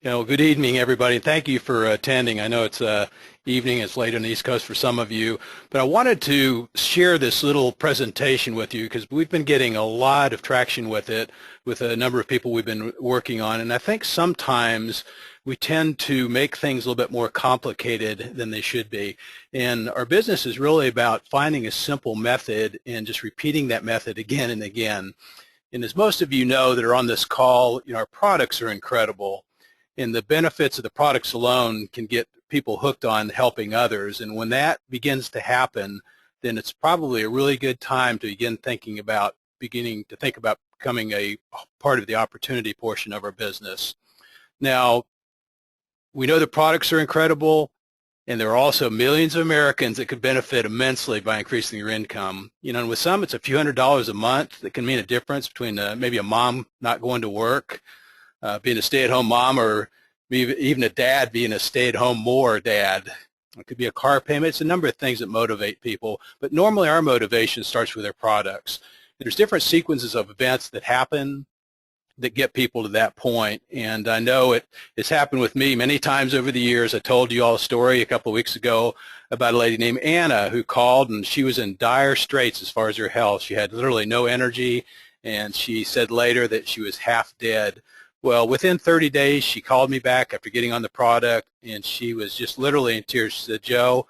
Good evening, everybody. Thank you for attending. I know it's evening, it's late on the East Coast for some of you, but I wanted to share this little presentation with you because we've been getting a lot of traction with it with a number of people we've been working on, and I think sometimes we tend to make things a little bit more complicated than they should be. And our business is really about finding a simple method and just repeating that method again and again. And as most of you know that are on this call, our products are incredible. And the benefits of the products alone can get people hooked on helping others. And when that begins to happen, then it's probably a really good time to beginning to think about becoming a part of the opportunity portion of our business. Now, we know the products are incredible, and there are also millions of Americans that could benefit immensely by increasing their income. And with some, it's a few $100s a month that can mean a difference between maybe a mom not going to work, being a stay-at-home mom, or even a dad being a stay-at-home more dad. It could be a car payment. It's a number of things that motivate people, but normally our motivation starts with their products. There's different sequences of events that happen that get people to that point, and I know it's happened with me many times over the years. I told you all a story a couple of weeks ago about a lady named Anna who called, and she was in dire straits as far as her health. She had literally no energy, and she said later that she was half dead. Well, within 30 days, she called me back after getting on the product, and she was just literally in tears. She said, "Joe,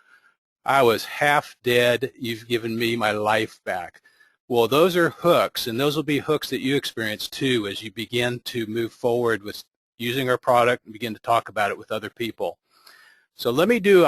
I was half dead. You've given me my life back." Well, those are hooks, and those will be hooks that you experience too as you begin to move forward with using our product and begin to talk about it with other people. So I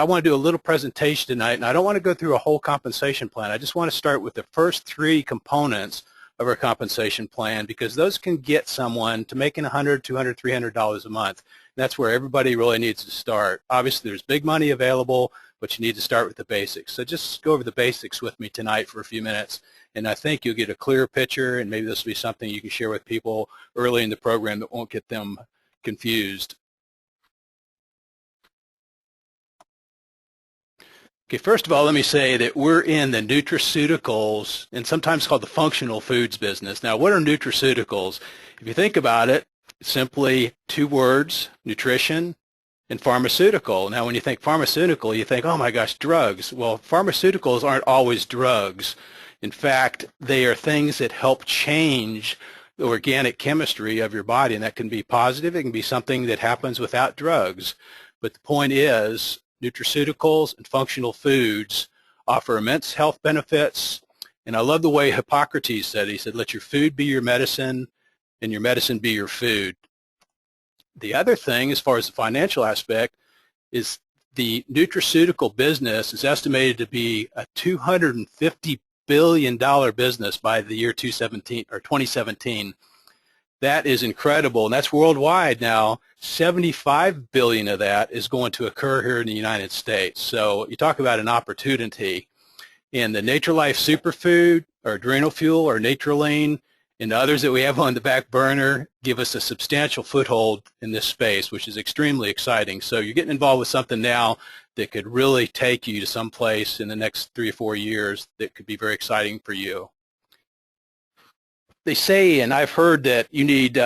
want to do a little presentation tonight, and I don't want to go through a whole compensation plan. I just want to start with the first three components of our compensation plan, because those can get someone to making $100, $200, $300 a month. And that's where everybody really needs to start. Obviously, there's big money available, but you need to start with the basics. So just go over the basics with me tonight for a few minutes, and I think you'll get a clear picture, and maybe this will be something you can share with people early in the program that won't get them confused. Okay, first of all, let me say that we're in the nutraceuticals and sometimes called the functional foods business. Now, what are nutraceuticals? If you think about it, it's simply two words, nutrition and pharmaceutical. Now, when you think pharmaceutical, you think, oh my gosh, drugs. Well, pharmaceuticals aren't always drugs. In fact, they are things that help change the organic chemistry of your body, and that can be positive. It can be something that happens without drugs. But the point is, nutraceuticals and functional foods offer immense health benefits. And I love the way Hippocrates said, he said, let your food be your medicine and your medicine be your food. The other thing, as far as the financial aspect, is the nutraceutical business is estimated to be a $250 billion business by the year 2017. That is incredible, and that's worldwide now. 75 billion of that is going to occur here in the United States. So you talk about an opportunity. And the NatraLife Superfood, or Adrenal Fuel, or Natraline, and others that we have on the back burner give us a substantial foothold in this space, which is extremely exciting. So you're getting involved with something now that could really take you to some place in the next 3 or 4 years that could be very exciting for you. They say, and I've heard, that you need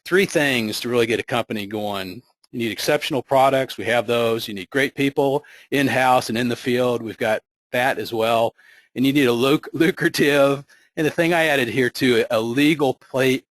three things to really get a company going. You need exceptional products. We have those. You need great people in-house and in the field. We've got that as well. And you need a lucrative, and the thing I added here too, a legal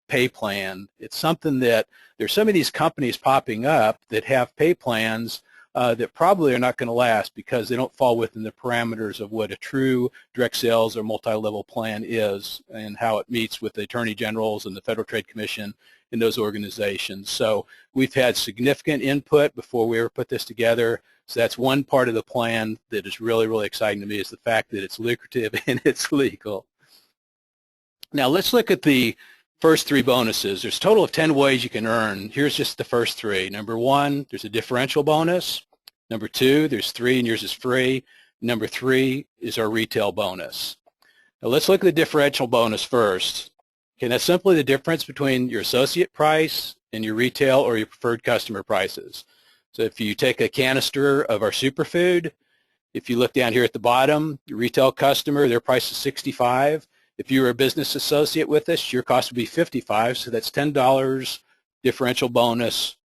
pay plan. It's something that there's some of these companies popping up that have pay plans that probably are not going to last because they don't fall within the parameters of what a true direct sales or multi-level plan is and how it meets with the attorney generals and the Federal Trade Commission in those organizations. So we've had significant input before we ever put this together. So that's one part of the plan that is really, really exciting to me, is the fact that it's lucrative and it's legal. Now let's look at the first three bonuses. There's a total of 10 ways you can earn. Here's just the first three. Number one, there's a differential bonus. Number two, there's 3 and yours is free. Number 3 is our retail bonus. Now let's look at the differential bonus first. Okay, that's simply the difference between your associate price and your retail or your preferred customer prices. So if you take a canister of our superfood, if you look down here at the bottom, your retail customer, their price is $65. If you were a business associate with us, your cost would be $55, so that's $10 differential bonus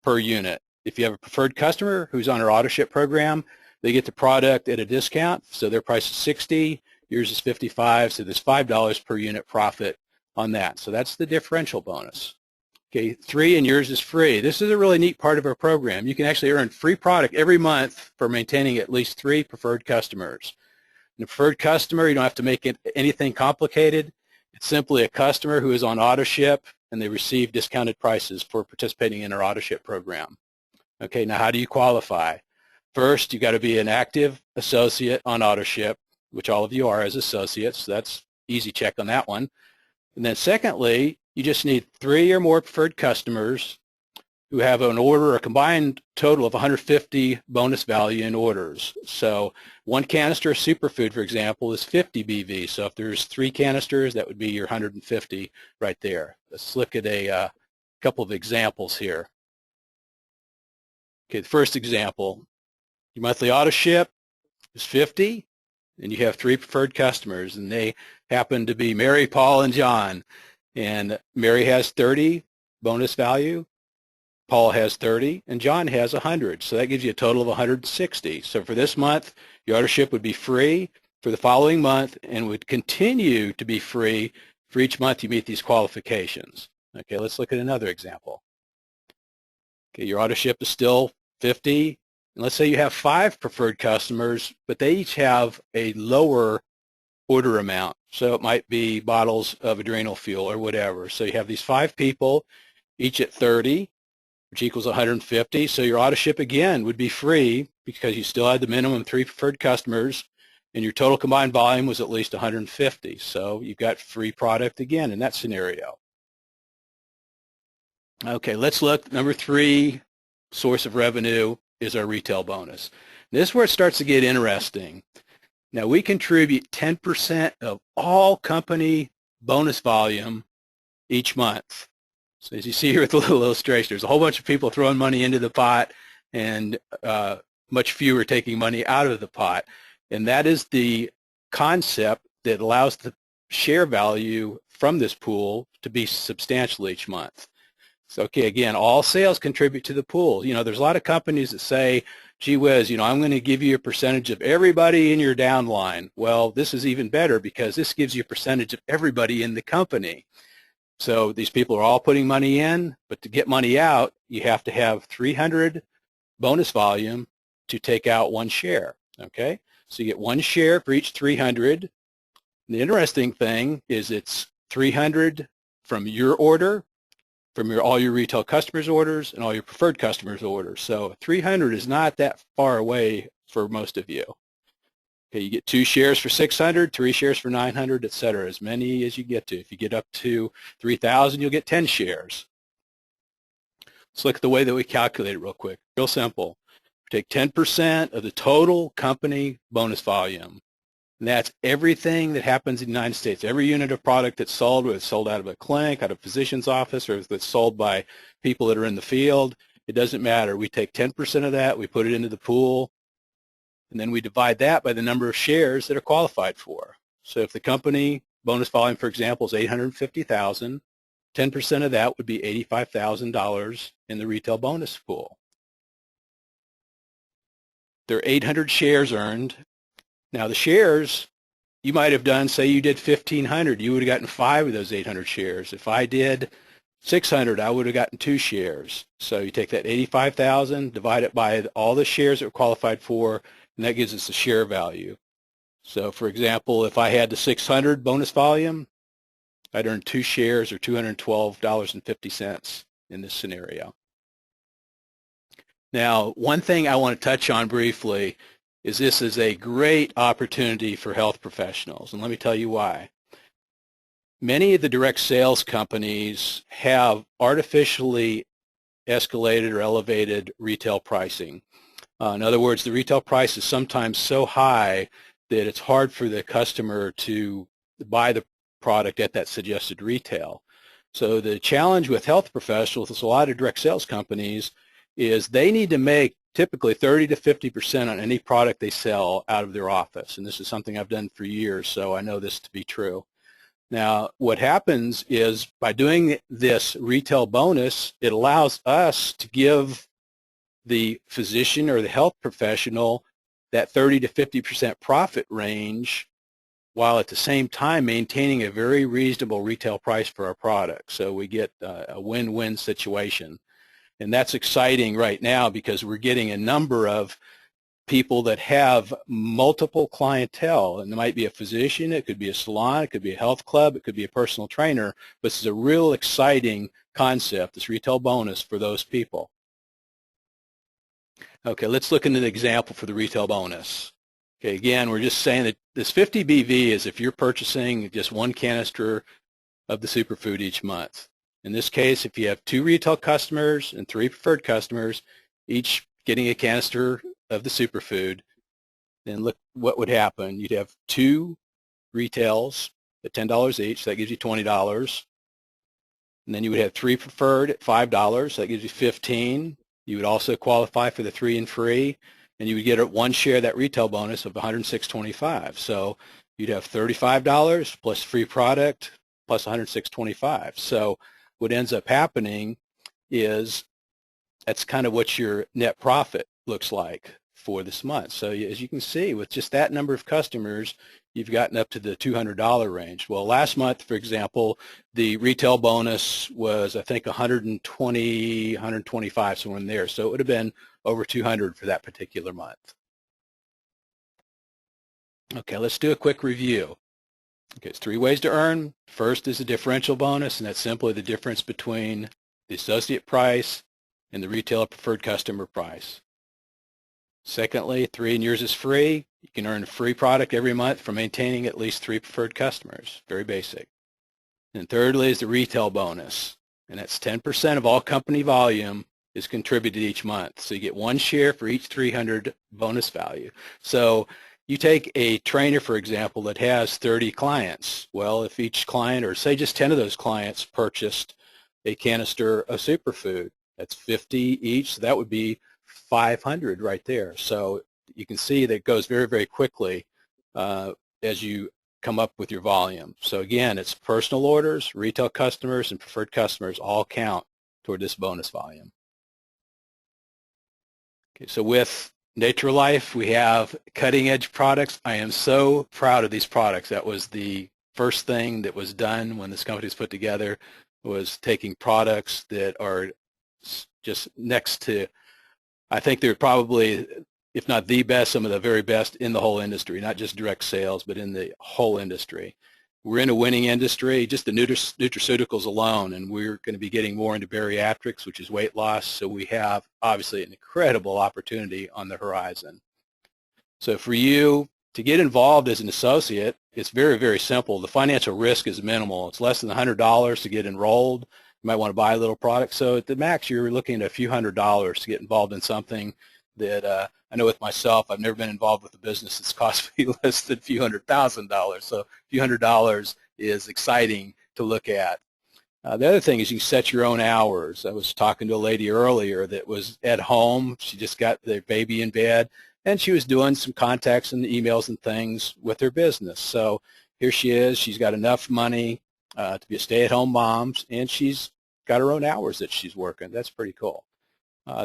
per unit. If you have a preferred customer who's on our auto ship program, they get the product at a discount, so their price is 60, yours is 55, so there's $5 per unit profit on that. So that's the differential bonus. Okay, 3 and yours is free. This is a really neat part of our program. You can actually earn free product every month for maintaining at least 3 preferred customers. And a preferred customer, you don't have to make it anything complicated. It's simply a customer who is on auto ship and they receive discounted prices for participating in our auto ship program. Okay, now how do you qualify? First, you got to be an active associate on auto ship, which all of you are as associates. So that's easy check on that one. And then secondly, you just need 3 or more preferred customers who have an order, a combined total of 150 bonus value in orders. So 1 canister of superfood, for example, is 50 BV. So if there's 3 canisters, that would be your 150 right there. Let's look at a couple of examples here. Okay, the first example, your monthly auto ship is 50, and you have 3 preferred customers, and they happen to be Mary, Paul, and John. And Mary has 30 bonus value, Paul has 30, and John has 100. So that gives you a total of 160. So for this month, your auto ship would be free for the following month and would continue to be free for each month you meet these qualifications. Okay, let's look at another example. Okay, your auto ship is still 50. And let's say you have 5 preferred customers, but they each have a lower order amount. So it might be bottles of adrenal fuel or whatever. So you have these 5 people, each at 30, which equals 150. So your auto ship again would be free because you still had the minimum 3 preferred customers, and your total combined volume was at least 150. So you've got free product again in that scenario. Okay, let's look. Number 3 source of revenue is our retail bonus. This is where it starts to get interesting. Now, we contribute 10% of all company bonus volume each month. So as you see here with the little illustration, there's a whole bunch of people throwing money into the pot and much fewer taking money out of the pot. And that is the concept that allows the share value from this pool to be substantial each month. So, okay, again, all sales contribute to the pool. You know, there's a lot of companies that say, gee whiz, you know, I'm going to give you a percentage of everybody in your downline. Well, this is even better because this gives you a percentage of everybody in the company. So these people are all putting money in, but to get money out, you have to have 300 bonus volume to take out 1 share, okay? So you get 1 share for each 300. And the interesting thing is it's 300 from your order, from all your retail customers' orders, and all your preferred customers' orders. So 300 is not that far away for most of you. Okay, you get 2 shares for 600, 3 shares for 900, et cetera, as many as you get to. If you get up to 3,000, you'll get 10 shares. Let's look at the way that we calculate it real quick. Real simple. We take 10% of the total company bonus volume. And that's everything that happens in the United States. Every unit of product that's sold, whether it's sold out of a clinic, out of a physician's office, or if it's sold by people that are in the field, it doesn't matter. We take 10% of that, we put it into the pool, and then we divide that by the number of shares that are qualified for. So if the company bonus volume, for example, is $850,000, 10% of that would be $85,000 in the retail bonus pool. There are 800 shares earned. Now the shares, you might have done, say you did 1,500, you would have gotten 5 of those 800 shares. If I did 600, I would have gotten 2 shares. So you take that 85,000, divide it by all the shares that were qualified for, and that gives us the share value. So for example, if I had the 600 bonus volume, I'd earn 2 shares or $212.50 in this scenario. Now, one thing I want to touch on briefly is this is a great opportunity for health professionals, and let me tell you why. Many of the direct sales companies have artificially escalated or elevated retail pricing. In other words, the retail price is sometimes so high that it's hard for the customer to buy the product at that suggested retail. So the challenge with health professionals, with a lot of direct sales companies, is they need to make typically 30 to 50% on any product they sell out of their office. And this is something I've done for years, so I know this to be true. Now, what happens is by doing this retail bonus, it allows us to give the physician or the health professional that 30 to 50% profit range while at the same time maintaining a very reasonable retail price for our product. So we get a win-win situation. And that's exciting right now because we're getting a number of people that have multiple clientele, and it might be a physician, it could be a salon, it could be a health club, it could be a personal trainer, but this is a real exciting concept, this retail bonus for those people. Okay, let's look at an example for the retail bonus. Okay, again, we're just saying that this 50 BV is if you're purchasing just one canister of the superfood each month. In this case, if you have 2 retail customers and 3 preferred customers, each getting a canister of the superfood, then look what would happen. You'd have 2 retails at $10 each, so that gives you $20. And then you would have 3 preferred at $5, so that gives you $15. You would also qualify for the 3 and free, and you would get 1 share of that retail bonus of $106.25. So you'd have $35 plus free product plus $106.25. So what ends up happening is that's kind of what your net profit looks like for this month. So as you can see, with just that number of customers, you've gotten up to the $200 range. Well, last month, for example, the retail bonus was, I think, 120, 125, somewhere in there. So it would have been over 200 for that particular month. Okay, let's do a quick review. Okay, it's 3 ways to earn. First is the differential bonus, and that's simply the difference between the associate price and the retail preferred customer price. Secondly, 3 and yours is free. You can earn a free product every month for maintaining at least 3 preferred customers. Very basic. And thirdly is the retail bonus, and that's 10% of all company volume is contributed each month. So you get 1 share for each 300 bonus value. So you take a trainer, for example, that has 30 clients. Well, if each client, or say just 10 of those clients, purchased a canister of superfood, that's 50 each. So that would be 500 right there. So you can see that it goes very, very quickly as you come up with your volume. So again, it's personal orders, retail customers, and preferred customers all count toward this bonus volume. Okay, so with NatraLife, we have cutting-edge products. I am so proud of these products. That was the first thing that was done when this company was put together, was taking products that are just next to, I think they're probably, if not the best, some of the very best in the whole industry, not just direct sales, but in the whole industry. We're in a winning industry, just the nutraceuticals alone, and we're going to be getting more into bariatrics, which is weight loss, so we have obviously an incredible opportunity on the horizon. So for you to get involved as an associate, it's very, very simple. The financial risk is minimal. It's less than $100 to get enrolled. You might want to buy a little product. So at the max, you're looking at a few $100s to get involved in something that I know with myself, I've never been involved with a business that's cost me less than a few $100,000. So a few $100 is exciting to look at. The other thing is you set your own hours. I was talking to a lady earlier that was at home. She just got their baby in bed, and she was doing some contacts and emails and things with her business. So here she is. She's got enough money to be a stay-at-home mom, and she's got her own hours that she's working. That's pretty cool.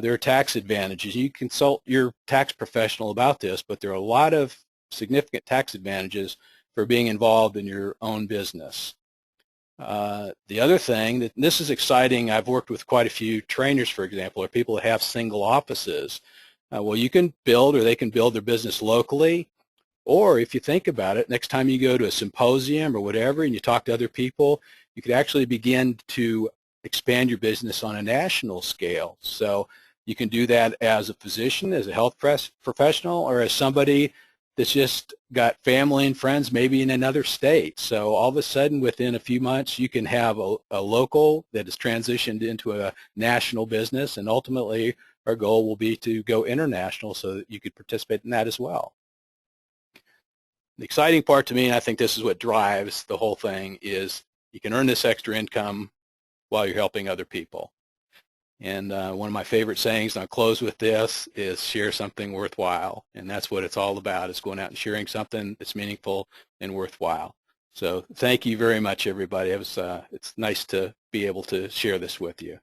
There are tax advantages. You consult your tax professional about this, but there are a lot of significant tax advantages for being involved in your own business. The other thing, that this is exciting, I've worked with quite a few trainers, for example, or people that have single offices. Well, you can build, or they can build their business locally, or if you think about it, next time you go to a symposium or whatever and you talk to other people, you could actually begin to expand your business on a national scale. So you can do that as a physician, as a health professional, or as somebody that's just got family and friends maybe in another state. So all of a sudden, within a few months, you can have a local that has transitioned into a national business, and ultimately our goal will be to go international so that you could participate in that as well. The exciting part to me, and I think this is what drives the whole thing, is you can earn this extra income while you're helping other people. And one of my favorite sayings, and I'll close with this, is share something worthwhile. And that's what it's all about, is going out and sharing something that's meaningful and worthwhile. So thank you very much, everybody. It's nice to be able to share this with you.